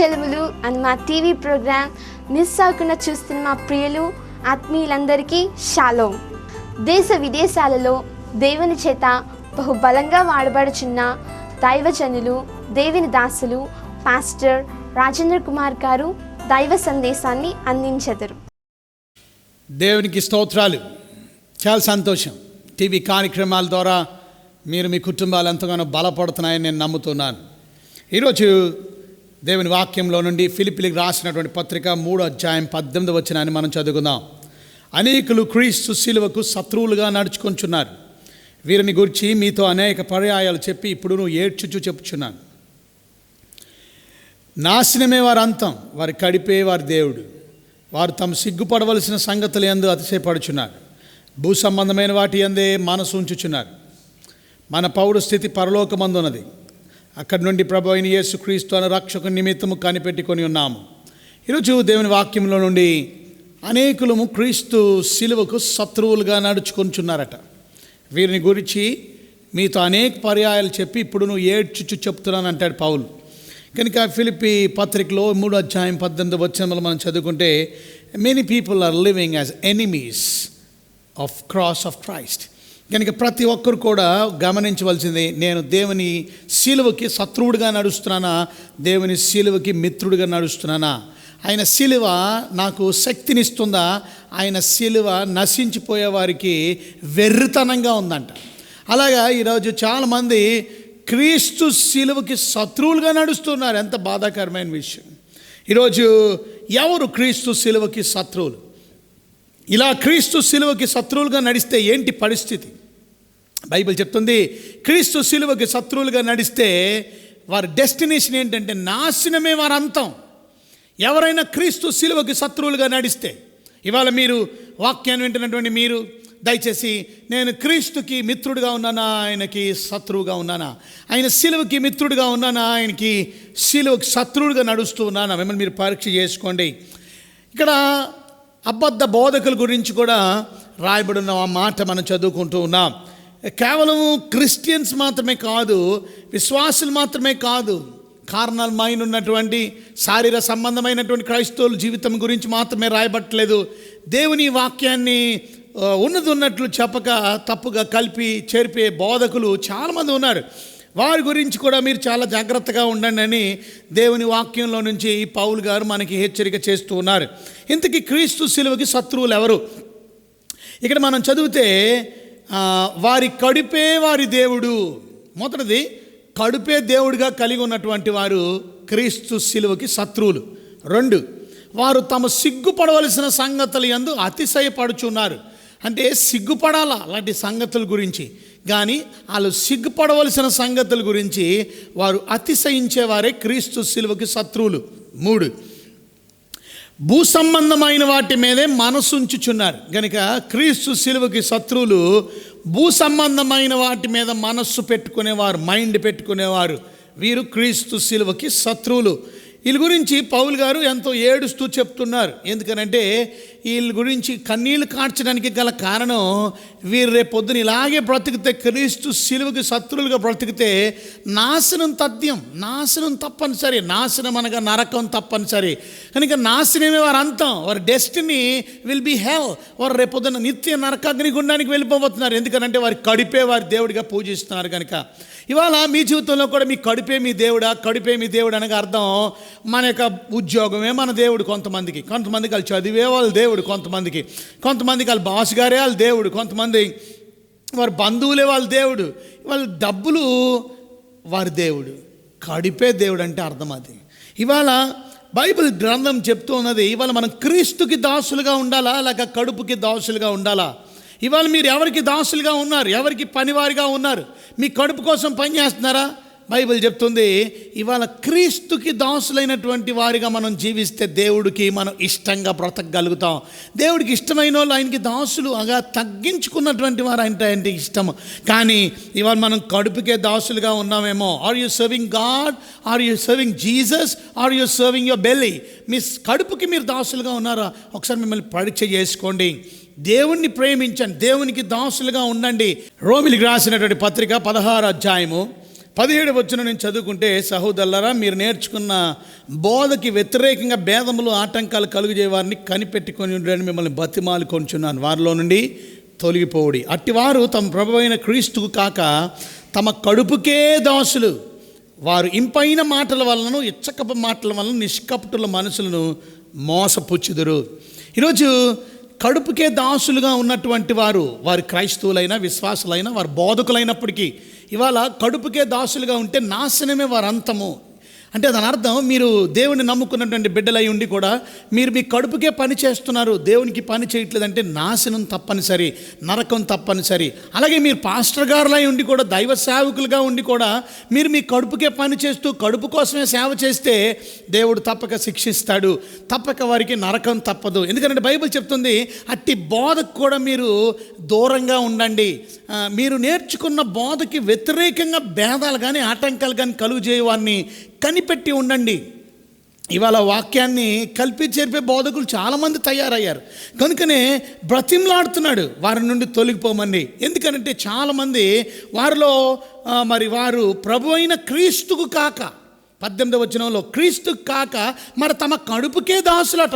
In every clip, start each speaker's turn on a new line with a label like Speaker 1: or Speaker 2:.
Speaker 1: జలములు అని మా టీవీ ప్రోగ్రాం మిస్ అవ్వకుండా చూస్తున్న మా ప్రియులు ఆత్మీయులందరికీ షాలోమ్. దేశ విదేశాలలో దేవుని చేత బహుబలంగా వాడబడుచున్న దైవజనులు, దేవుని దాసులు పాస్టర్ రాజేంద్ర కుమార్ గారు దైవ సందేశాన్ని అందించెదరు.
Speaker 2: దేవునికి స్తోత్రాలు. చాలా సంతోషం. టీవీ కార్యక్రమాల ద్వారా మీరు మీ కుటుంబాలు ఎంతగానో బలపడుతున్నాయని నేను నమ్ముతున్నాను. ఈరోజు దేవుని వాక్యంలో నుండి ఫిలిప్పీలకు రాసినటువంటి పత్రిక 3:18 మనం చదువుకుందాం. అనేకులు క్రీస్తు శిలువకు శత్రువులుగా నడుచుకొంచున్నారు. వీరిని గురించి మీతో అనేక పర్యాయాలు చెప్పి ఇప్పుడు నువ్వు ఏడ్చుచు చెప్పుచున్నాను. నాశనమే వారి అంతం, వారి కడిపే వారి దేవుడు. వారు తమ సిగ్గుపడవలసిన సంగతులు యందు అతిశయపడుచున్నారు. భూ సంబంధమైన వాటి యందే మనసు ఉంచుచున్నారు. మన పౌరు స్థితి పరలోకమందున్నది. అక్కడి నుండి ప్రభు అయిన యేసుక్రీస్తు అనే రక్షకు నిమిత్తము కనిపెట్టుకొని ఉన్నాము. ఈరోజు దేవుని వాక్యంలో నుండి అనేకులము క్రీస్తు శిలువకు శత్రువులుగా నడుచుకొంచున్నారట. వీరిని గురించి మీతో అనేక పర్యాయాలు చెప్పి ఇప్పుడు నువ్వు ఏడ్చుచు చెప్తున్నాను అంటాడు పౌలు. కనుక ఫిలిప్పీ పత్రికలో 3:18 మనం చదువుకుంటే many people are living as enemies of cross of Christ. కనుక ప్రతి ఒక్కరు కూడా గమనించవలసింది, నేను దేవుని శిలువకి శత్రువుడిగా నడుస్తున్నానా, దేవుని శిలువకి మిత్రుడిగా నడుస్తున్నానా? ఆయన శిలువ నాకు శక్తినిస్తుందా, ఆయన శిలువ నశించిపోయే వారికి వెర్రితనంగా ఉందంట. అలాగా ఈరోజు చాలామంది క్రీస్తు శిలువకి శత్రువులుగా నడుస్తున్నారు. ఎంత బాధాకరమైన విషయం. ఈరోజు ఎవరు క్రీస్తు శిలువకి శత్రువులు? ఇలా క్రీస్తు శిలువకి శత్రువులుగా నడిస్తే ఏంటి పరిస్థితి? బైబిల్ చెప్తుంది, క్రీస్తు శిలువకి శత్రువులుగా నడిస్తే వారి డెస్టినేషన్ ఏంటంటే నాశనమే వారి అంతం. ఎవరైనా క్రీస్తు శిలువకి శత్రువులుగా నడిస్తే, ఇవాళ మీరు వాక్యాన్ని వింటున్నటువంటి మీరు దయచేసి నేను క్రీస్తుకి మిత్రుడిగా ఉన్నానా, ఆయనకి శత్రువుగా ఉన్నానా? ఆయన శిలువకి మిత్రుడిగా ఉన్నానా, ఆయనకి శిలువకి శత్రువుగా నడుస్తూ ఉన్నానా? మిమ్మల్ని మీరు పరీక్ష చేసుకోండి. ఇక్కడ అబద్ధ బోధకుల గురించి కూడా రాయబడిన ఆ మాట మనం చదువుకుంటూ ఉన్నాం. కేవలం క్రిస్టియన్స్ మాత్రమే కాదు, విశ్వాసులు మాత్రమే కాదు, కారణాలు మైన్ ఉన్నటువంటి శారీర సంబంధమైనటువంటి క్రైస్తవుల జీవితం గురించి మాత్రమే రాయబట్టలేదు. దేవుని వాక్యాన్ని ఉన్నది ఉన్నట్లు చెప్పక తప్పుగా కలిపి చేర్పే బోధకులు చాలామంది ఉన్నారు. వారి గురించి కూడా మీరు చాలా జాగ్రత్తగా ఉండండి అని దేవుని వాక్యంలో నుంచి పౌలు గారు మనకి హెచ్చరిక చేస్తూ ఉన్నారు. ఇంతకీ క్రీస్తు శిలువకి శత్రువులు ఎవరు? ఇక్కడ మనం చదివితే వారి కడుపే వారి దేవుడు. మొదటిది, కడుపే దేవుడిగా కలిగి ఉన్నటువంటి వారు క్రీస్తు శిలువకి శత్రువులు. 2, వారు తమ సిగ్గుపడవలసిన సంగతులు యందు అతిశయపడుచున్నారు. అంటే సిగ్గుపడాలా అలాంటి సంగతుల గురించి, కానీ వాళ్ళు సిగ్గుపడవలసిన సంగతుల గురించి వారు అతిశయించేవారే క్రీస్తు శిలువకి శత్రువులు. 3, భూ సంబంధమైన వాటి మీదే మనసు ఉంచుచున్నారు. కనుక క్రీస్తు శిలువకి శత్రువులు భూ సంబంధమైన వాటి మీద మనస్సు పెట్టుకునేవారు, మైండ్ పెట్టుకునేవారు. వీరు క్రీస్తు శిలువకి శత్రువులు. వీళ్ళ గురించి పౌలు గారు ఎంతో ఏడుస్తూ చెప్తున్నారు. ఎందుకనంటే వీళ్ళ గురించి కన్నీళ్లు కార్చడానికి గల కారణం, వీరు రేపొద్దున ఇలాగే బ్రతికితే, క్రీస్తు శిలువకి శత్రువులుగా బ్రతికితే నాశనం తథ్యం, నాశనం తప్పనిసరి. నాశనం అనగా నరకం తప్పనిసరి. కనుక నాశనమే వారి అంతం. వారి డెస్టినీ విల్ బి హెల్. వారు రేపొద్దున నిత్య నరకాగ్ని గుండానికి వెళ్ళిపోతున్నారు. ఎందుకనంటే వారి కడిపే వారి దేవుడిగా పూజిస్తున్నారు. కనుక ఇవాళ మీ జీవితంలో కూడా మీ కడుపే మీ దేవుడా, కడుపే మీ దేవుడు అనగా అర్థం మన యొక్క ఉద్యోగమే మన దేవుడు. కొంతమందికి వాళ్ళు చదివే వాళ్ళ దేవుడు, కొంతమందికి వాళ్ళ బాస్ గారే వాళ్ళ దేవుడు, కొంతమంది వారి బంధువులే వాళ్ళ దేవుడు, వాళ్ళ డబ్బులు వారి దేవుడు. కడుపే దేవుడు అంటే అర్థం అది. ఇవాళ బైబిల్ గ్రంథం చెప్తూ ఉన్నది, ఇవాళ మనం క్రీస్తుకి దాసులుగా ఉండాలా, లేక కడుపుకి దాసులుగా ఉండాలా? ఇవాళ మీరు ఎవరికి దాసులుగా ఉన్నారు? ఎవరికి పనివారిగా ఉన్నారు? మీ కడుపు కోసం పనిచేస్తున్నారా? బైబిల్ చెప్తుంది, ఇవాళ క్రీస్తుకి దాసులైనటువంటి వారిగా మనం జీవిస్తే దేవుడికి మనం ఇష్టంగా బ్రతకగలుగుతాం. దేవుడికి ఇష్టమైన వాళ్ళు ఆయనకి దాసులు అగా తగ్గించుకున్నటువంటి వారు అంటే ఇష్టం. కానీ ఇవాళ మనం కడుపుకే దాసులుగా ఉన్నామేమో. Are you serving God? Are you serving Jesus? Are you serving your belly? మీ కడుపుకి మీరు దాసులుగా ఉన్నారా? ఒకసారి మిమ్మల్ని పరీక్ష చేసుకోండి. దేవుణ్ణి ప్రేమించండి, దేవునికి దాసులుగా ఉండండి. రోమిలికి రాసినటువంటి పత్రిక 16 17 వచనం నుంచి చదువుకుంటే, సహోదరులారా, మీరు నేర్చుకున్న బోధకి వ్యతిరేకంగా భేదములు ఆటంకాలు కలుగజే వారిని కనిపెట్టుకొని ఉండని మిమ్మల్ని బతిమాలు కొంచున్నాను, వారిలో నుండి తొలగిపోవుడి. అట్టివారు తమ ప్రభు అయిన క్రీస్తుకు కాక తమ కడుపుకే దాసులు. వారు ఇంపైన మాటల వలన, ఇచ్చకపు మాటల వలన నిష్కపటుల మనసులను మోసపుచ్చుదురు. ఈరోజు కడుపుకే దాసులుగా ఉన్నటువంటి వారు క్రైస్తవులైనా విశ్వాసులైనా వారు బోధకులైనప్పటికీ ఇవాళ కడుపుకే దాసులుగా ఉంటే నాశనమే వారి అంతము. అంటే దాని అర్థం, మీరు దేవుని నమ్ముకున్నటువంటి బిడ్డలై ఉండి కూడా మీరు మీ కడుపుకే పని చేస్తున్నారు, దేవునికి పని చేయట్లేదంటే నాశనం తప్పనిసరి, నరకం తప్పనిసరి. అలాగే మీరు పాస్టర్ గారులై ఉండి కూడా, దైవ సేవకులుగా ఉండి కూడా మీరు మీ కడుపుకే పని చేస్తూ కడుపు కోసమే సేవ చేస్తే దేవుడు తప్పక శిక్షిస్తాడు, తప్పక వారికి నరకం తప్పదు. ఎందుకంటే బైబిల్ చెప్తుంది, అట్టి బోధకు కూడా మీరు దూరంగా ఉండండి. మీరు నేర్చుకున్న బోధకి వ్యతిరేకంగా భేదాలు కానీ ఆటంకాలు కానీ కలుగు చేయవాన్ని కనిపెట్టి ఉండండి. ఇవాళ వాక్యాన్ని కలిపి చేర్పే బోధకులు చాలామంది తయారయ్యారు. కనుకనే బ్రతిమలాడుతున్నాడు వారి నుండి తొలగిపోమని. ఎందుకనంటే చాలామంది వారిలో వారు ప్రభు అయిన క్రీస్తుకు కాక, 18వ వచనంలో క్రీస్తుకు కాక మరి తమ కడుపుకే దాసులట.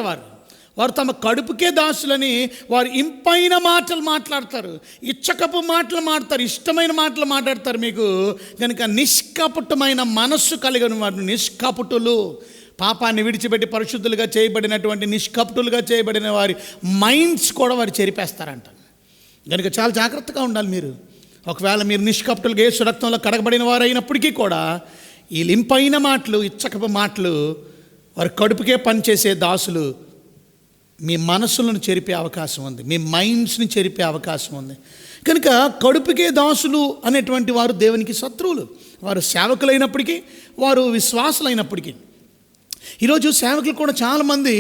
Speaker 2: వారు తమ కడుపుకే దాసులని వారు ఇంపైన మాటలు మాట్లాడతారు, ఇచ్చకపు మాటలు మాట్లాడతారు, ఇష్టమైన మాటలు మాట్లాడతారు. మీకు కనుక నిష్కపటమైన మనస్సు కలిగిన వారు నిష్కపటులు, పాపాన్ని విడిచిపెట్టి పరిశుద్ధులుగా చేయబడినటువంటి నిష్కపటులుగా చేయబడిన వారి మైండ్స్ కూడా వారు చెరిపేస్తారంట. కనుక చాలా జాగ్రత్తగా ఉండాలి మీరు. ఒకవేళ మీరు నిష్కపటులుగా యేసు రక్తంలో కడగబడిన వారు అయినప్పటికీ కూడా ఈ ఇంపైన మాటలు, ఇచ్చకపు మాటలు, వారి కడుపుకే పనిచేసే దాసులు మీ మనసులను చెరిపే అవకాశం ఉంది, మీ మైండ్స్ని చెరిపే అవకాశం ఉంది. కనుక కడుపుకే దాసులు అనేటువంటి వారు దేవునికి శత్రువులు. వారు సేవకులైనప్పటికీ, వారు విశ్వాసులైనప్పటికీ. ఈరోజు సేవకులు కూడా చాలామంది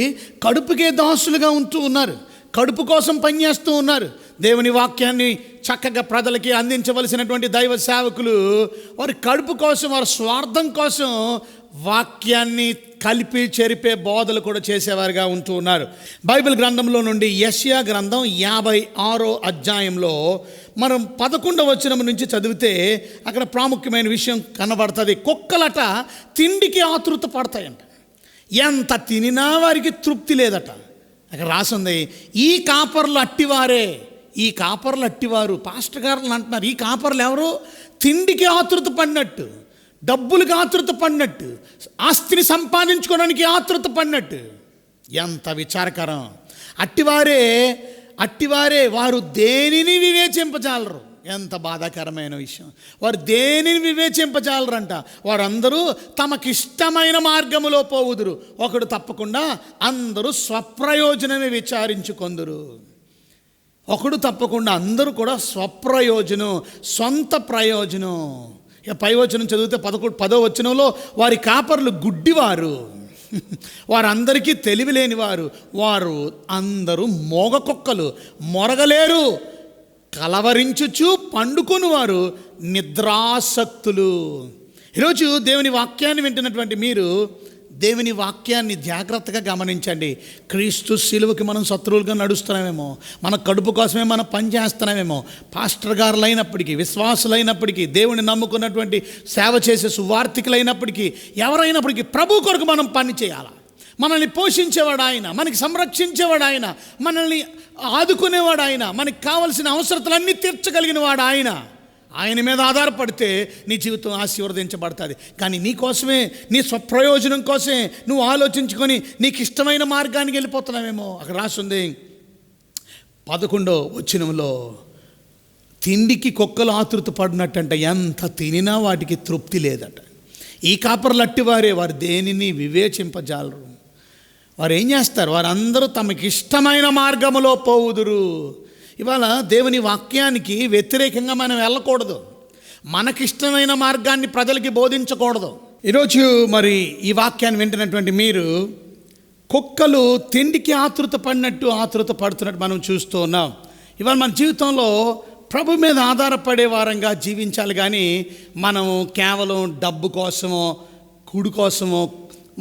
Speaker 2: కడుపుకే దాసులుగా ఉంటూ ఉన్నారు, కడుపు కోసం పనిచేస్తూ ఉన్నారు. దేవుని వాక్యాన్ని చక్కగా ప్రజలకి అందించవలసినటువంటి దైవ సేవకులు వారి కడుపు కోసం, వారి స్వార్థం కోసం వాక్యాన్ని కలిపి చెరిపే బోధలు కూడా చేసేవారుగా ఉంటూ ఉన్నారు. బైబిల్ గ్రంథంలో నుండి యెషయా గ్రంథం 56వ అధ్యాయంలో మనం 11వ వచనం నుంచి చదివితే అక్కడ ప్రాముఖ్యమైన విషయం కనబడుతుంది. కుక్కలట తిండికి ఆతృత పడతాయంట, ఎంత తినినా వారికి తృప్తి లేదట. అక్కడ రాసింది, ఈ కాపర్లు అట్టివారే, ఈ కాపర్లు అట్టివారు. పాస్టర్ గారులు అంటున్నారు, ఈ కాపర్లు ఎవరు? తిండికి ఆతృత పడినట్టు, డబ్బులకు ఆతృత పడినట్టు, ఆస్తిని సంపాదించుకోవడానికి ఆతృత పడినట్టు. ఎంత విచారకరం! అట్టివారే వారు దేనిని వివేచింపజాలరు. ఎంత బాధాకరమైన విషయం! వారు దేనిని వివేచింపజాలరంట. వారందరూ తమకిష్టమైన మార్గములో పోవుదురు, ఒకడు తప్పకుండా అందరూ స్వప్రయోజనమే విచారించుకొందురు. ఒకడు తప్పకుండా అందరూ కూడా స్వప్రయోజనం, సొంత ప్రయోజనం. ఇక పై వచనం చదివితే 10వ వచనంలో వారి కాపర్లు గుడ్డివారు, వారందరికీ తెలివి లేనివారు, వారు అందరూ మోగకొక్కలు, మొరగలేరు, కలవరించుచు పండుకొని వారు నిద్రాసక్తులు. ఈరోజు దేవుని వాక్యాన్ని వింటున్నటువంటి మీరు దేవుని వాక్యాన్ని జాగ్రత్తగా గమనించండి. క్రీస్తు శిలువకి మనం శత్రువులుగా నడుస్తున్నామేమో, మన కడుపు కోసమే మనం పనిచేస్తున్నామేమో. పాస్టర్ గారులైనప్పటికీ, విశ్వాసులైనప్పటికీ, దేవుని నమ్ముకున్నటువంటి సేవ చేసే సువార్థికులైనప్పటికీ, ఎవరైనప్పటికీ ప్రభు కొరకు మనం పని చేయాలి. మనల్ని పోషించేవాడు ఆయన, మనకి సంరక్షించేవాడు ఆయన, మనల్ని ఆదుకునేవాడు ఆయన, మనకి కావలసిన అవసరతలన్నీ తీర్చగలిగిన వాడు ఆయన. ఆయన మీద ఆధారపడితే నీ జీవితం ఆశీర్వదించబడుతుంది. కానీ నీ కోసమే, నీ స్వప్రయోజనం కోసమే నువ్వు ఆలోచించుకొని నీకు ఇష్టమైన మార్గానికి వెళ్ళిపోతున్నావేమో. అక్కడ రాస్తుంది 11వ వచనంలో, తిండికి కుక్కలు ఆతృత పడినట్టంట, ఎంత తినినా వాటికి తృప్తి లేదట. ఈ కాపర్లు అట్టివారే, వారు దేనిని వివేచింపజాలరు. వారు ఏం చేస్తారు? వారందరూ తమకి ఇష్టమైన మార్గములో పోవుదురు. ఇవాళ దేవుని వాక్యానికి వ్యతిరేకంగా మనం వెళ్ళకూడదు, మనకిష్టమైన మార్గాన్ని ప్రజలకి బోధించకూడదు. ఈరోజు మరి ఈ వాక్యాన్ని వింటున్నటువంటి మీరు కుక్కలు తిండికి ఆతృత పడుతున్నట్టు మనం చూస్తూ ఉన్నాం. ఇవాళ మన జీవితంలో ప్రభు మీద ఆధారపడే వారంగా జీవించాలి, కానీ మనం కేవలం డబ్బు కోసమో కూడి కోసమో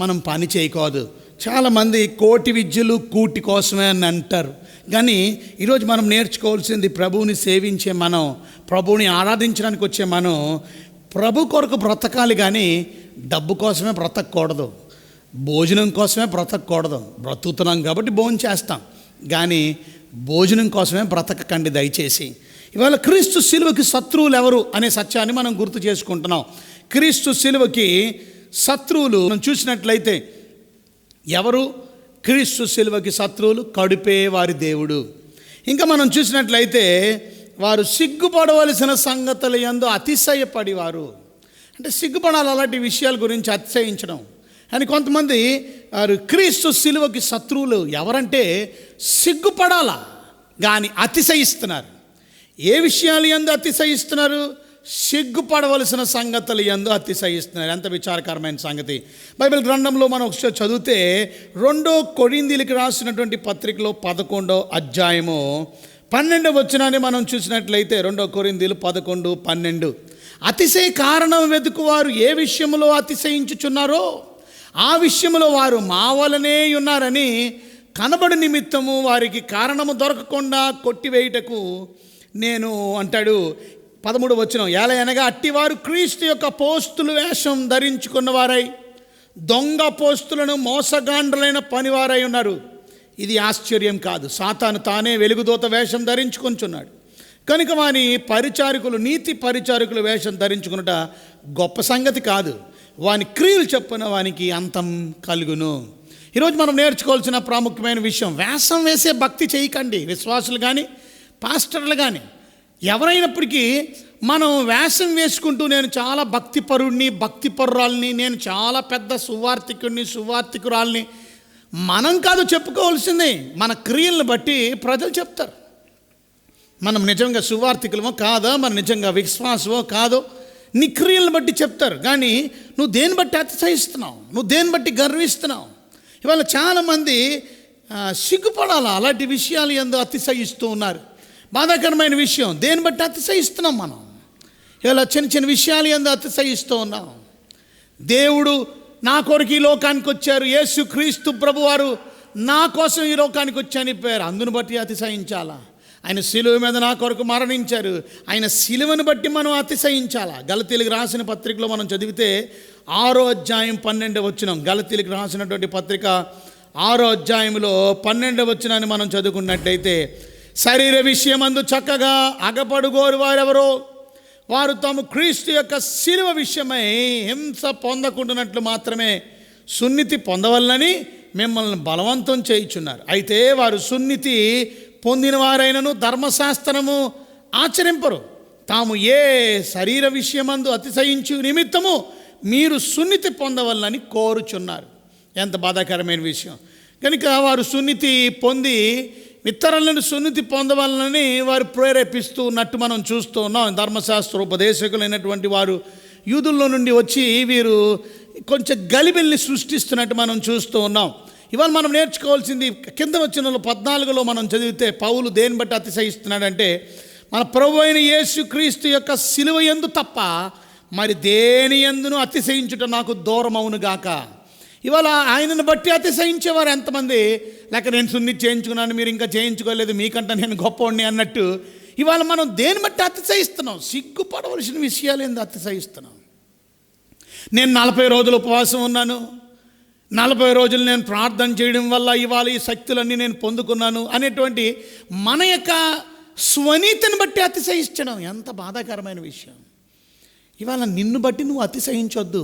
Speaker 2: మనం పని చేయకూడదు. చాలామంది కోటి విద్యలు కూటి కోసమే అని అంటారు. కానీ ఈరోజు మనం నేర్చుకోవాల్సింది, ప్రభువుని సేవించే మనం, ప్రభువుని ఆరాధించడానికి వచ్చే మనం ప్రభు కొరకు బ్రతకాలి కానీ డబ్బు కోసమే బ్రతకూడదు, భోజనం కోసమే బ్రతకూడదు. బ్రతుకుతున్నాం కాబట్టి భోజనం చేస్తాం, కానీ భోజనం కోసమే బ్రతకకండి దయచేసి. ఇవాళ క్రీస్తు శిలువకి శత్రువులు ఎవరు అనే సత్యాన్ని మనం గుర్తు చేసుకుంటున్నాం. క్రీస్తు శిలువకి శత్రువులు మనం చూసినట్లయితే ఎవరు? క్రీస్తు శిలువకి శత్రువులు కడుపే వారి దేవుడు. ఇంకా మనం చూసినట్లయితే వారు సిగ్గుపడవలసిన సంగతుల యందు అతిశయపడివారు. అంటే సిగ్గుపడాలి అలాంటి విషయాల గురించి అతిశయించడం. అని కొంతమంది వారు క్రీస్తు శిలువకి శత్రువులు ఎవరంటే సిగ్గుపడాలా కానీ అతిశయిస్తున్నారు. ఏ విషయాలు యందు అతిశయిస్తున్నారు? సిగ్గుపడవలసిన సంగతులు యందు అతిశయిస్తున్నారు. ఎంత విచారకరమైన సంగతి. బైబిల్ గ్రంథంలో మనం ఒకసారి చదివితే 2 కొరింథీయులకు రాసినటువంటి పత్రికలో 11వ అధ్యాయము 12వ వచనాన్ని మనం చూసినట్లయితే 2 కొరింథీయులు 11:12 అతిశయ కారణం వెతుకువారు ఏ విషయంలో అతిశయించుచున్నారో ఆ విషయంలో వారు మా వలనే ఉన్నారని కనబడు నిమిత్తము వారికి కారణము దొరకకుండా కొట్టివేయుటకు నేను అంటాడు. 13వ వచనం ఏలయనగా అట్టివారు క్రీస్తు యొక్క అపోస్తుల వేషం ధరించుకున్నవారై దొంగ అపోస్తులను మోసగాండ్రులైన పనివారై ఉన్నారు. ఇది ఆశ్చర్యం కాదు. సాతాను తానే వెలుగుదూత వేషం ధరించుకొంచున్నాడు కనుక వాని పరిచారకులు నీతి పరిచారకుల వేషం ధరించుకున్నట గొప్ప సంగతి కాదు. వాని క్రియలు చొప్పున వానికి అంతం కలుగును. ఈరోజు మనం నేర్చుకోవాల్సిన ప్రాముఖ్యమైన విషయం, వేషం వేసే భక్తి చేయకండి. విశ్వాసులు కానీ పాస్టర్లు కానీ ఎవరైనప్పటికీ మనం వేషం వేసుకుంటూ నేను చాలా భక్తిపరుడిని భక్తిపరురాల్ని, నేను చాలా పెద్ద సువార్థికుడిని సువార్థికురాల్ని మనం కాదు చెప్పుకోవాల్సింది. మన క్రియలను బట్టి ప్రజలు చెప్తారు మనం నిజంగా సువార్థికులమో కాదో, మన నిజంగా విశ్వాసమో కాదో నీ క్రియలను బట్టి చెప్తారు. కానీ నువ్వు దేని బట్టి అతిశయిస్తున్నావు, నువ్వు దేని బట్టి గర్విస్తున్నావు. ఇవాళ చాలామంది సిగ్గుపడాలా అలాంటి విషయాలు యందు అతిశయిస్తూ ఉన్నారు. బాధాకరమైన విషయం, దేని బట్టి అతిశయిస్తున్నాం మనం. ఇలా చిన్న చిన్న విషయాలు యందు అతిశయిస్తూ ఉన్నాం. దేవుడు నా కొరకు ఈ లోకానికి వచ్చారు, యేసు క్రీస్తు ప్రభువారు నా కోసం ఈ లోకానికి వచ్చాని పేరు, అందును బట్టి అతిశయించాలా. ఆయన శిలువ మీద నా కొరకు మరణించారు, ఆయన శిలువను బట్టి మనం అతిశయించాలా. గలతీయులకు రాసిన పత్రికలో మనం చదివితే 6వ అధ్యాయం 12వ వచనం, గలతీయులకు రాసినటువంటి పత్రిక 6వ అధ్యాయంలో 12వ వచనాన్ని మనం చదువుకున్నట్లయితే శరీర విషయమందు చక్కగా అగపడుగోరు వారెవరో వారు తాము క్రీస్తు యొక్క శిలువ విషయమై హింస పొందకుండానట్లు మాత్రమే సున్నతి పొందవలనని మిమ్మల్ని బలవంతం చేయుచున్నారు. అయితే వారు సున్నతి పొందిన వారైనను ధర్మశాస్త్రము ఆచరింపరు, తాము ఏ శరీర విషయమందు అతిశయించు నిమిత్తము మీరు సున్నతి పొందవలనని కోరుచున్నారు. ఎంత బాధాకరమైన విషయం. కనుక వారు సున్నతి పొంది ఇతరులను సున్నతి పొందవాలని వారు ప్రేరేపిస్తూ ఉన్నట్టు మనం చూస్తూ ఉన్నాం. ధర్మశాస్త్ర ఉపదేశకులైనటువంటి వారు యూదుల్లో నుండి వచ్చి వీరు కొంచెం గలిబిల్ని సృష్టిస్తున్నట్టు మనం చూస్తూ ఉన్నాం. ఇవాళ మనం నేర్చుకోవాల్సింది కింద వచనంలో 14లో మనం చదివితే పౌలు దేని బట్టి అతిశయిస్తున్నాడంటే మన ప్రభు అయిన యేసు క్రీస్తు యొక్క శిలువ యందు తప్ప మరి దేని యందును అతిశయించుట నాకు దూరమవును గాక. ఇవాళ ఆయనను బట్టి అతిశయించేవారు ఎంతమంది, లేక నేను సున్నతి చేయించుకున్నాను మీరు ఇంకా చేయించుకోలేదు మీకంటే నేను గొప్పవాడిని అన్నట్టు ఇవాళ మనం దేని బట్టి అతిశయిస్తున్నాం? సిగ్గుపడవలసిన విషయాలు ఏందో అతిశయిస్తున్నాం. నేను 40 రోజులు ఉపవాసం ఉన్నాను, 40 రోజులు నేను ప్రార్థన చేయడం వల్ల ఇవాళ ఈ శక్తులన్నీ నేను పొందుకున్నాను అనేటువంటి మన యొక్క స్వనీతిని బట్టి అతిశయించడం ఎంత బాధాకరమైన విషయం. ఇవాళ నిన్ను బట్టి నువ్వు అతిశయించొద్దు,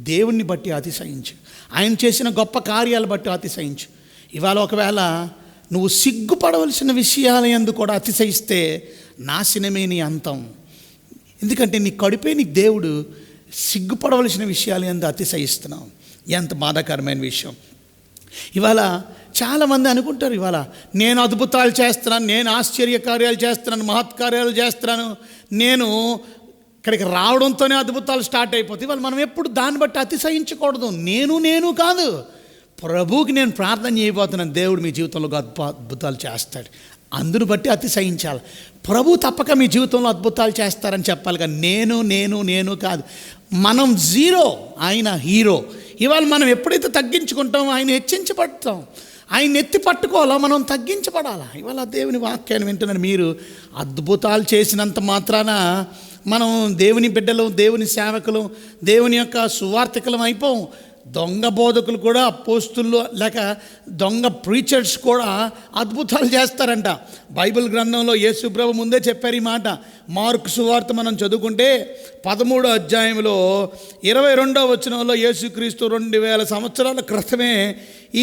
Speaker 2: దేవుణ్ణి బట్టి అతిశయించు, ఆయన చేసిన గొప్ప కార్యాలు బట్టి అతిశయించు. ఇవాళ ఒకవేళ నువ్వు సిగ్గుపడవలసిన విషయాల యందు కూడా అతిశయిస్తే నాశనమే నీ అంతం. ఎందుకంటే నీ కడుపే నీకు దేవుడు, సిగ్గుపడవలసిన విషయాల యందు అతిశయిస్తున్నావు. ఎంత బాధాకరమైన విషయం. ఇవాళ చాలామంది అనుకుంటారు ఇవాళ నేను అద్భుతాలు చేస్తున్నాను, నేను ఆశ్చర్య కార్యాలు చేస్తున్నాను, మహత్కార్యాలు చేస్తున్నాను, నేను ఇక్కడికి రావడంతోనే అద్భుతాలు స్టార్ట్ అయిపోతాయి. ఇవాళ మనం ఎప్పుడు దాన్ని బట్టి అతిశయించకూడదు. నేను కాదు, ప్రభువుకి నేను ప్రార్థన చేయబోతున్నాను, దేవుడు మీ జీవితంలో అద్భుతాలు చేస్తాడు, అందును బట్టి అతిశయించాలి. ప్రభు తప్పక మీ జీవితంలో అద్భుతాలు చేస్తారని చెప్పాలి. కానీ నేను కాదు. మనం జీరో, ఆయన హీరో. ఇవాళ మనం ఎప్పుడైతే తగ్గించుకుంటామో ఆయన హెచ్చించబడతాం. ఆయన ఎత్తి పట్టుకోవాలా, మనం తగ్గించబడాలా. ఇవాళ దేవుని వాక్యాన్ని వింటున్నారు. మీరు అద్భుతాలు చేసినంత మాత్రాన మనం దేవుని బిడ్డలు, దేవుని సేవకులు, దేవుని యొక్క సువార్థికులం అయిపోం. దొంగ బోధకులు కూడా, అపోస్తులు లేక దొంగ ప్రీచర్స్ కూడా అద్భుతాలు చేస్తారంట. బైబిల్ గ్రంథంలో యేసు ప్రభు ముందే చెప్పారు ఈ మాట. మార్కు సువార్త మనం చదువుకుంటే 13వ అధ్యాయంలో 22వ వచనంలో యేసుక్రీస్తు 2000 సంవత్సరాల క్రితమే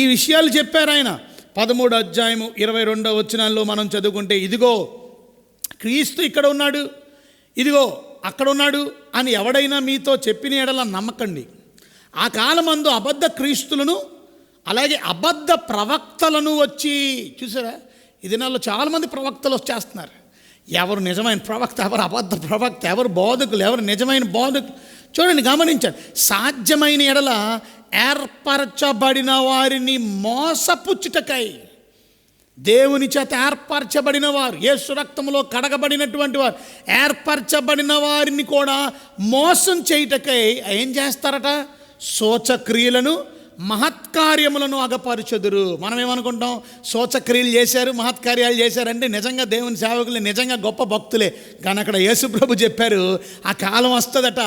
Speaker 2: ఈ విషయాలు చెప్పారు ఆయన. 13వ అధ్యాయము 22వ వచనాల్లో మనం చదువుకుంటే, ఇదిగో క్రీస్తు ఇక్కడ ఉన్నాడు, ఇదిగో అక్కడ ఉన్నాడు అని ఎవడైనా మీతో చెప్పిన ఎడల నమ్మకండి. ఆ కాలమందు అబద్ధ క్రీస్తులను అలాగే అబద్ధ ప్రవక్తలను వచ్చి, చూసారా ఈ దినాల్లో చాలామంది ప్రవక్తలు వచ్చేస్తున్నారు. ఎవరు నిజమైన ప్రవక్త, ఎవరు అబద్ధ ప్రవక్త, ఎవరు బోధకులు, ఎవరు నిజమైన బోధకులు, చూడండి, గమనించండి. సాధ్యమైన ఎడల ఏర్పరచబడిన వారిని మోసపుచ్చుటకై, దేవుని చేత ఏర్పరచబడిన వారు, యేసు రక్తంలో కడగబడినటువంటి వారు, ఏర్పరచబడిన వారిని కూడా మోసం చేయుటకై ఏం చేస్తారట? శోచక్రియలను మహత్కార్యములను అగపరచుదురు. మనం ఏమనుకుంటాం? శోచక్రియలు చేశారు, మహత్కార్యాలు చేశారంటే నిజంగా దేవుని సేవకులు, నిజంగా గొప్ప భక్తులే. కానీ అక్కడ యేసుప్రభు చెప్పారు, ఆ కాలం వస్తుందట,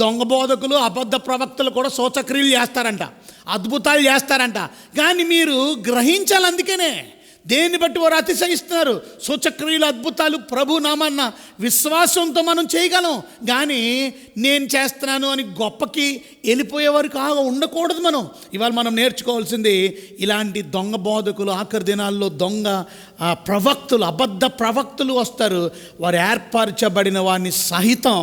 Speaker 2: దొంగ బోధకులు, అబద్ధ ప్రవక్తలు కూడా శోచక్రియలు చేస్తారంట, అద్భుతాలు చేస్తారంట. కానీ మీరు గ్రహించాలి. అందుకనే దేన్ని బట్టి వారు అతిశయిస్తున్నారు. సూచక్రియలు, అద్భుతాలు ప్రభు నామన్న విశ్వాసంతో మనం చేయగలం. కానీ నేను చేస్తున్నాను అని గొప్పకి వెళ్ళిపోయేవారు ఉండకూడదు. ఇవాళ మనం నేర్చుకోవాల్సింది, ఇలాంటి దొంగ బోధకులు, ఆఖరి దినాల్లో దొంగ ప్రవక్తులు, అబద్ధ ప్రవక్తులు వస్తారు. వారు ఏర్పరచబడిన వారిని సహితం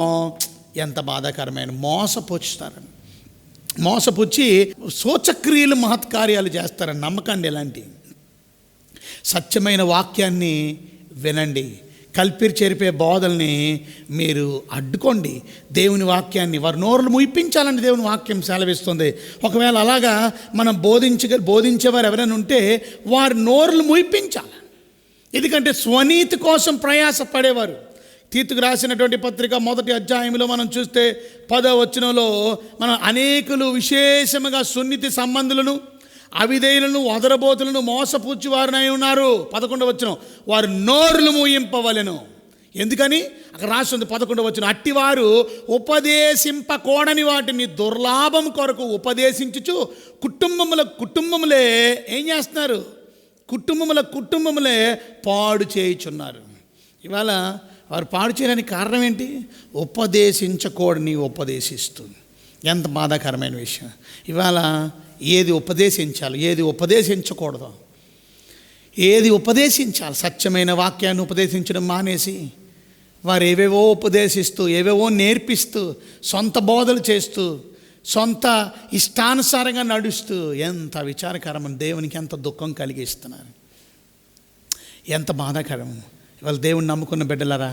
Speaker 2: ఎంత బాధాకరమైన మోసపుచ్చుతారని, మోసపుచ్చి సూచక్రియలు, మహత్కార్యాలు చేస్తారని నమ్మకండి. ఇలాంటి సత్యమైన వాక్యాన్ని వినండి. కల్పిరి చెరిపే బోధల్ని మీరు అడ్డుకోండి. దేవుని వాక్యాన్ని వారి నోరులు ముయిపించాలని దేవుని వాక్యం సెలవిస్తుంది. ఒకవేళ అలాగా మనం బోధించేవారు ఎవరైనా ఉంటే వారి నోరులు ముయిపించాలి. ఎందుకంటే స్వనీతి కోసం ప్రయాసపడేవారు. తీతుకు రాసినటువంటి పత్రిక 1వ అధ్యాయంలో మనం చూస్తే 10వ వచనంలో మనం అనేకులు విశేషముగా సున్నితి సంబంధులను, అవిధేయులను, వదరబోతులను, మోసపుచ్చి వారినై ఉన్నారు. 11వ వచనం, వారు నోరులు మూయింపవలెను. ఎందుకని అక్కడ రాస్తుంది 11వ వచనం, అట్టివారు ఉపదేశింపకూడని వాటిని దుర్లాభం కొరకు ఉపదేశించుచు కుటుంబములే ఏం చేస్తున్నారు? కుటుంబములే పాడు చేయుచున్నారు. ఇవాళ వారు పాడు చేయడానికి కారణం ఏంటి? ఉపదేశించకూడని ఉపదేశిస్తుంది. ఎంత బాధాకరమైన విషయం. ఇవాళ ఏది ఉపదేశించాలి, ఏది ఉపదేశించకూడదు, ఏది ఉపదేశించాలి, సత్యమైన వాక్యాన్ని ఉపదేశించడం మానేసి వారు ఏవేవో ఉపదేశిస్తూ, ఏవేవో నేర్పిస్తూ, సొంత బోధలు చేస్తూ, సొంత ఇష్టానుసారంగా నడుస్తూ ఎంత విచారకరం. దేవునికి ఎంత దుఃఖం కలిగిస్తున్నారు, ఎంత బాధాకరం. ఇవాళ దేవుని నమ్ముకున్న బిడ్డలారా,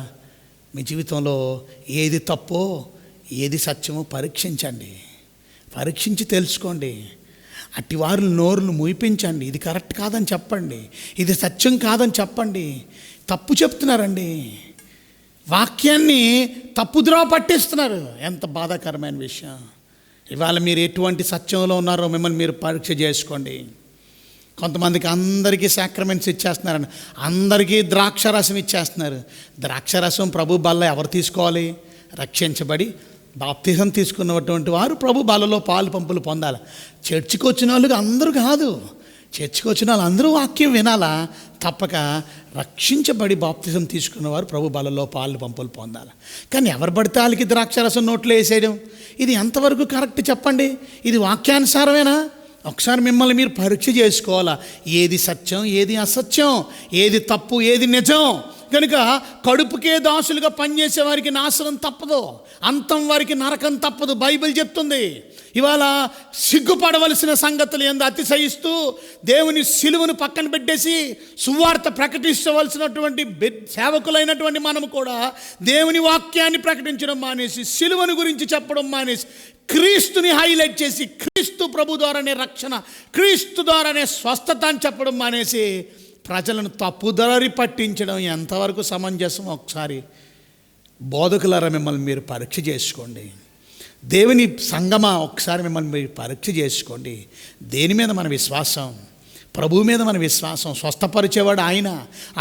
Speaker 2: మీ జీవితంలో ఏది తప్పో ఏది సత్యమో పరీక్షించండి, పరీక్షించి తెలుసుకోండి. అట్టి వారు నోరును ముయిపించండి. ఇది కరెక్ట్ కాదని చెప్పండి, ఇది సత్యం కాదని చెప్పండి. తప్పు చెప్తున్నారండి, వాక్యాన్ని తప్పుద్రోవ పట్టిస్తున్నారు. ఎంత బాధాకరమైన విషయం. ఇవాళ మీరు ఎటువంటి సత్యంలో ఉన్నారో మిమ్మల్ని మీరు పరీక్ష చేసుకోండి. కొంతమందికి అందరికీ సాక్రమెంట్స్ ఇచ్చేస్తున్నారండి, అందరికీ ద్రాక్షరసం ఇచ్చేస్తున్నారు. ద్రాక్షరసం ప్రభు బల్ల ఎవరు తీసుకోవాలి? రక్షించబడి బాప్తిజం తీసుకున్నటువంటి వారు ప్రభు బలలో పాలు పంపులు పొందాలి. చర్చికి వచ్చిన వాళ్ళకి అందరూ కాదు, చర్చికి వచ్చిన వాళ్ళు అందరూ వాక్యం వినాలా? తప్పక రక్షించబడి బాప్తిజం తీసుకున్నవారు ప్రభు బలలో పాలు పంపులు పొందాలి. కానీ ఎవరు పడితే వాళ్ళకి ద్రాక్షరసం నోట్లో వేసేయడం, ఇది ఎంతవరకు కరెక్ట్ చెప్పండి? ఇది వాక్యానుసారమేనా? ఒకసారి మిమ్మల్ని మీరు పరీక్ష చేసుకోవాలా. ఏది సత్యం, ఏది అసత్యం, ఏది తప్పు, ఏది నిజం. కనుక కడుపుకే దాసులుగా పనిచేసే వారికి నాశనం తప్పదు, అంతం వారికి నరకం తప్పదు. బైబిల్ చెప్తుంది. ఇవాళ సిగ్గుపడవలసిన సంగతులు ఏందో అతిశయిస్తూ దేవుని సిలువను పక్కన పెట్టేసి సువార్త ప్రకటించవలసినటువంటి సేవకులైనటువంటి మనము కూడా దేవుని వాక్యాన్ని ప్రకటించడం మానేసి, సిలువను గురించి చెప్పడం మానేసి, క్రీస్తుని హైలైట్ చేసి, క్రీస్తు ప్రభు ద్వారానే రక్షణ, క్రీస్తు ద్వారానే స్వస్థత అని చెప్పడం మానేసి ప్రజలను తప్పుదారి పట్టించడం ఎంతవరకు సమంజసం? ఒకసారి బోధకులారా మిమ్మల్ని మీరు పరీక్ష చేసుకోండి. దేవుని సంగమా, ఒకసారి మిమ్మల్ని మీరు పరీక్ష చేసుకోండి. దేని మీద మన విశ్వాసం? ప్రభువు మీద మన విశ్వాసం. స్వస్థపరిచేవాడు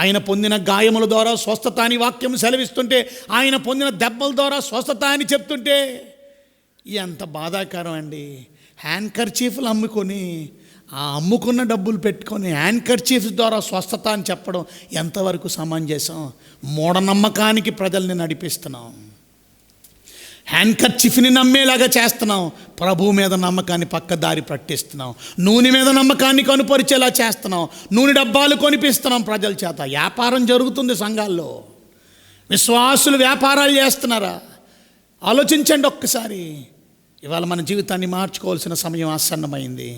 Speaker 2: ఆయన పొందిన గాయముల ద్వారా స్వస్థత అని వాక్యం సెలవిస్తుంటే, ఆయన పొందిన దెబ్బల ద్వారా స్వస్థత అని చెప్తుంటే ఎంత బాధాకరం అండి. హ్యాండ్ కర్చీఫ్లు అమ్ముకొని, ఆ అమ్ముకున్న డబ్బులు పెట్టుకొని హ్యాండ్ కర్చీఫ్స్ ద్వారా స్వస్థత అని చెప్పడం ఎంతవరకు సమంజసం? మూఢనమ్మకానికి ప్రజల్ని నడిపిస్తున్నాం. హ్యాండ్ కర్చీఫ్ని నమ్మేలాగా చేస్తున్నాం. ప్రభువు మీద నమ్మకాన్ని పక్కదారి పట్టిస్తున్నాం. నూనె మీద నమ్మకాన్ని కనుపరిచేలా చేస్తున్నాం. నూనె డబ్బాలు కొనిపిస్తున్నాం ప్రజల చేత. వ్యాపారం జరుగుతుంది సంఘాల్లో. విశ్వాసులు వ్యాపారాలు చేస్తున్నారా? ఆలోచించండి ఒక్కసారి. ఇవాళ మన జీవితాన్ని మార్చుకోవాల్సిన సమయం ఆసన్నమైంది.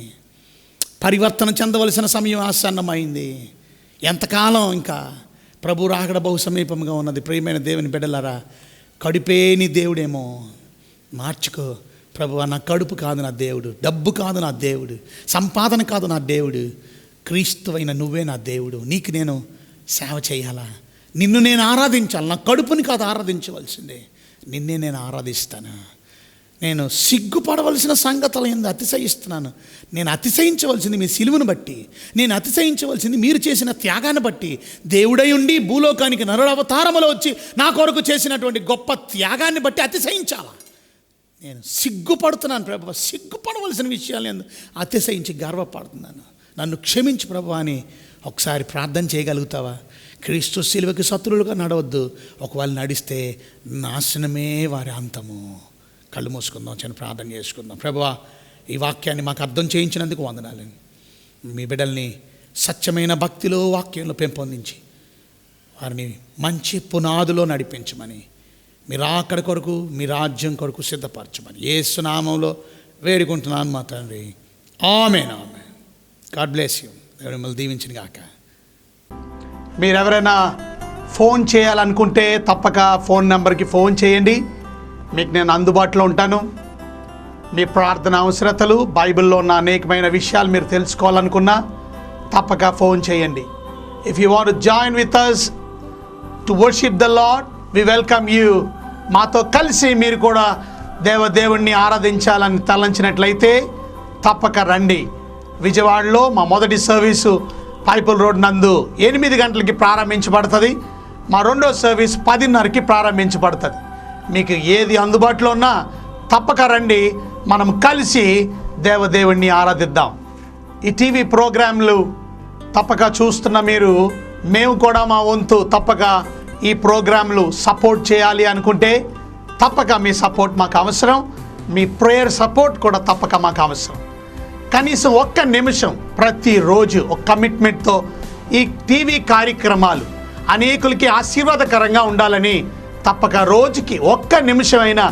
Speaker 2: పరివర్తన చెందవలసిన సమయం ఆసన్నమైంది. ఎంతకాలం ఇంకా? ప్రభు రాకడ బహు సమీపంగా ఉన్నది. ప్రియమైన దేవుని బిడ్డలారా, కడుపే నీ దేవుడేమో. మార్చుకో. ప్రభువా, నా కడుపు కాదు నా దేవుడు, డబ్బు కాదు నా దేవుడు, సంపాదన కాదు నా దేవుడు, క్రీస్తువైన నువ్వే నా దేవుడు. నీకు నేను సేవ చేయాలా? నిన్ను నేను ఆరాధించాలి. నా కడుపుని కాదు ఆరాధించవలసిందే, నిన్నే నేను ఆరాధిస్తాను. నేను సిగ్గుపడవలసిన సంగతులు ఏందో అతిశయిస్తున్నాను. నేను అతిశయించవలసింది మీ సిలువను బట్టి, నేను అతిశయించవలసింది మీరు చేసిన త్యాగాన్ని బట్టి. దేవుడై ఉండి భూలోకానికి నరుడు అవతారములో వచ్చి నా కొరకు చేసినటువంటి గొప్ప త్యాగాన్ని బట్టి అతిశయించాలా? నేను సిగ్గుపడుతున్నాను ప్రభువా. సిగ్గుపడవలసిన విషయాలు నేను అతిశయించి గర్వపడుతున్నాను. నన్ను క్షమించు ప్రభువా అని ఒకసారి ప్రార్థన చేయగలుగుతావా? క్రీస్తు సిలువకి శత్రువులుగా నడవద్దు. ఒకవేళ నడిస్తే నాశనమే వారి అంతము. కళ్ళు మూసుకుందాం, చిన్న ప్రార్థన చేసుకుందాం. ప్రభువా, ఈ వాక్యాన్ని మాకు అర్థం చేయించినందుకు వందనాలు. మీ బిడ్డల్ని సత్యమైన భక్తిలో, వాక్యంలో పెంపొందించి వారిని మంచి పునాదులో నడిపించమని, మీరు అక్కడి కొరకు, మీ రాజ్యం కొరకు సిద్ధపరచమని యేసు నామములో వేడుకుంటున్నాను మా తండ్రి. ఆమేన్. ఆమేన్. God bless you. దేవుడు మిమ్మల్ని దీవించిన గాక.
Speaker 3: మీరెవరైనా ఫోన్ చేయాలనుకుంటే తప్పక ఫోన్ నెంబర్కి ఫోన్ చేయండి. మీకు నేను అందుబాటులో ఉంటాను. మీ ప్రార్థన అవసరతలు, బైబిల్లో ఉన్న అనేకమైన విషయాలు మీరు తెలుసుకోవాలనుకున్నా తప్పక ఫోన్ చేయండి. If you want to join with us to worship the Lord, we welcome you. మాతో కలిసి మీరు కూడా దేవుణ్ణి ఆరాధించాలని తలంచినట్లయితే తప్పక రండి. విజయవాడలో మా మొదటి సర్వీసు పైపుల్ రోడ్ నందు 8 గంటలకి ప్రారంభించబడుతుంది. మా రెండో సర్వీస్ 10:30కి ప్రారంభించబడుతుంది. మీకు ఏది అందుబాటులో ఉన్నా తప్పక రండి. మనం కలిసి దేవుణ్ణి ఆరాధిద్దాం. ఈ టీవీ ప్రోగ్రాంలు తప్పక చూస్తున్న మీరు, మేము కూడా మా వంతు తప్పక ఈ ప్రోగ్రాంలు సపోర్ట్ చేయాలి అనుకుంటే తప్పక మీ సపోర్ట్ మాకు అవసరం. మీ ప్రేయర్ సపోర్ట్ కూడా తప్పక మాకు అవసరం. కనీసం 1 నిమిషం ప్రతిరోజు ఒక కమిట్మెంట్తో ఈ టీవీ కార్యక్రమాలు అనేకులకి ఆశీర్వాదకరంగా ఉండాలని తప్పక రోజుకి 1 నిమిషమైనా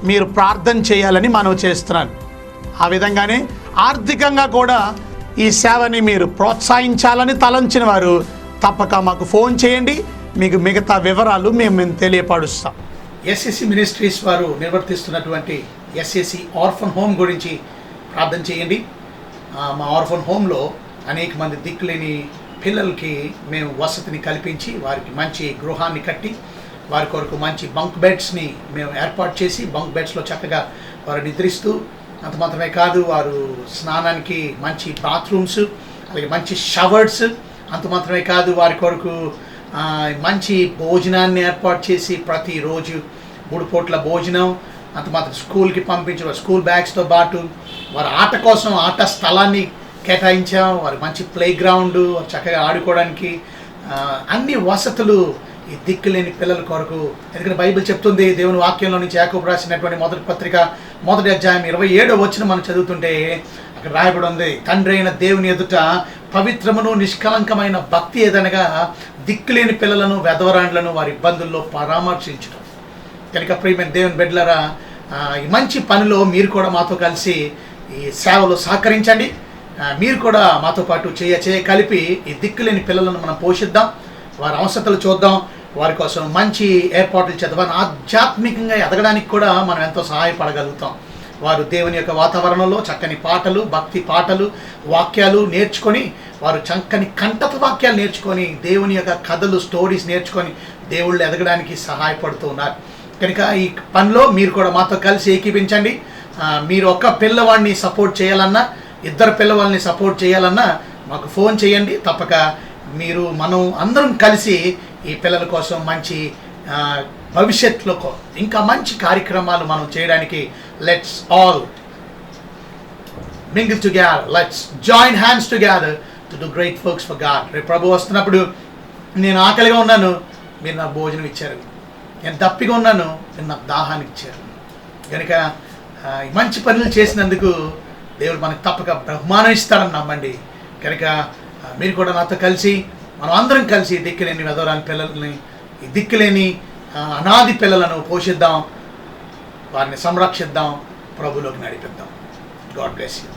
Speaker 3: మీరు ప్రార్థన చేయాలని మనవి చేస్తున్నాను. ఆ విధంగానే ఆర్థికంగా కూడా ఈ సేవని మీరు ప్రోత్సహించాలని తలంచిన వారు తప్పక మాకు ఫోన్ చేయండి. మీకు మిగతా వివరాలు మేము తెలియపరుస్తాం.
Speaker 2: ఎస్ఎస్సి మినిస్ట్రీస్ వారు నిర్వర్తిస్తున్నటువంటి ఎస్ఎస్సి ఆర్ఫన్ హోమ్ గురించి ప్రార్థన చేయండి. మా ఆర్ఫన్ హోమ్లో అనేక మంది దిక్కులేని పిల్లలకి మేము వసతిని కల్పించి, వారికి మంచి గృహాన్ని కట్టి, వారి కొరకు మంచి బంక్ బెడ్స్ని మేము ఏర్పాటు చేసి, బంక్ బెడ్స్లో చక్కగా వారు నిద్రిస్తూ, అంత మాత్రమే కాదు, వారు స్నానానికి మంచి బాత్రూమ్స్, అలాగే మంచి షవర్స్, అంత మాత్రమే కాదు, వారి కొరకు మంచి భోజనాన్ని ఏర్పాటు చేసి ప్రతిరోజు 3 పూట్ల భోజనం, అంత మాత్రం స్కూల్కి పంపించడం, స్కూల్ బ్యాగ్స్తో పాటు వారి ఆట కోసం ఆట స్థలాన్ని కేటాయించాం. వారి మంచి ప్లే గ్రౌండ్, చక్కగా ఆడుకోవడానికి అన్ని వసతులు ఈ దిక్కులేని పిల్లల కొరకు. ఎందుకంటే బైబిల్ చెప్తుంది, దేవుని వాక్యంలో నుంచి యాకోబు రాసినటువంటి మొదటి పత్రిక 1వ అధ్యాయం 27వ వచనం మనం చదువుతుంటే అక్కడ రాయబడి ఉంది, తండ్రి అయిన దేవుని ఎదుట పవిత్రమును నిష్కలంకమైన భక్తి ఏదనగా దిక్కులేని పిల్లలను, వెధవరాండ్లను వారి ఇబ్బందుల్లో పరామర్శించడం. కనుక ప్రియమైన దేవుని బిడ్డలారా, ఈ మంచి పనిలో మీరు కూడా మాతో కలిసి ఈ సేవలో సహకరించండి. మీరు కూడా మాతో పాటు కలిపి ఈ దిక్కులేని పిల్లలను మనం పోషిద్దాం, వారి అవసరతలు చూద్దాం, వారి కోసం మంచి ఏర్పాట్లు చేద్దాం. ఆధ్యాత్మికంగా ఎదగడానికి కూడా మనం ఎంతో సహాయపడగలుగుతాం. వారు దేవుని యొక్క వాతావరణంలో చక్కని పాటలు, భక్తి పాటలు, వాక్యాలు నేర్చుకొని, వారు చక్కని కంఠత వాక్యాలు నేర్చుకొని, దేవుని యొక్క కథలు, స్టోరీస్ నేర్చుకొని దేవుళ్ళు ఎదగడానికి సహాయపడుతూ ఉన్నారు. కనుక ఈ పనిలో మీరు కూడా మాతో కలిసి ఏకీపించండి. మీరు ఒక్క పిల్లవాడిని సపోర్ట్ చేయాలన్నా, 2 పిల్లవాళ్ళని సపోర్ట్ చేయాలన్నా మాకు ఫోన్ చేయండి. తప్పక మనం అందరం కలిసి ఈ పిల్లల కోసం మంచి భవిష్యత్తులో ఇంకా మంచి కార్యక్రమాలు మనం చేయడానికి let's all mingle together, let's join hands together to do great works for God. రేపు ప్రభు వస్తున్నప్పుడు నేను ఆకలిగా ఉన్నాను, మీరు నాకు భోజనం ఇచ్చారు. నేను దప్పిగా ఉన్నాను, మీరు నాకు దాహాన్ని ఇచ్చారు. కనుక మంచి పనులు చేసినందుకు దేవుడు మనకు తప్పక బహుమానం ఇస్తాడని నమ్మండి. కనుక మీరు కూడా నాతో కలిసి మనం అందరం కలిసి దిక్కులేని వెధవరాని పిల్లల్ని, ఈ దిక్కులేని అనాది పిల్లలను పోషిద్దాం, వారిని సంరక్షిద్దాం, ప్రభులోకి నడిపిద్దాం. God bless you.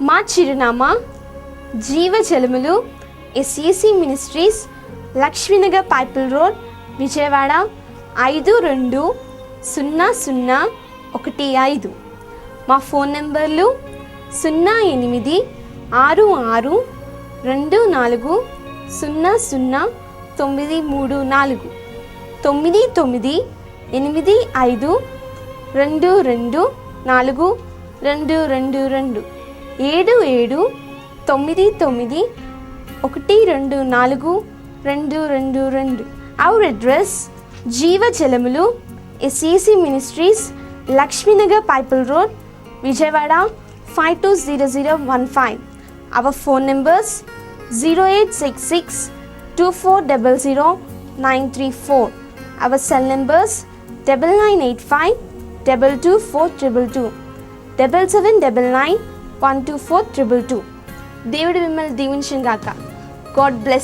Speaker 1: మా చిరునామా జీవజలములు SEC ministries, Lakshminagar Pipula road, Vijayawada 52001 మా ఫోన్ నెంబర్లు 086624000934 9985224222 7799124222. Our address జీవజలములు SEC ministries, Lakshminagar Pipula road, Vijayawada 520015. Our phone numbers 086624000934. Our cell numbers 9985222422, 7799124222. దేవుడు మిమ్మల్ని దీవించును గాక. God bless you.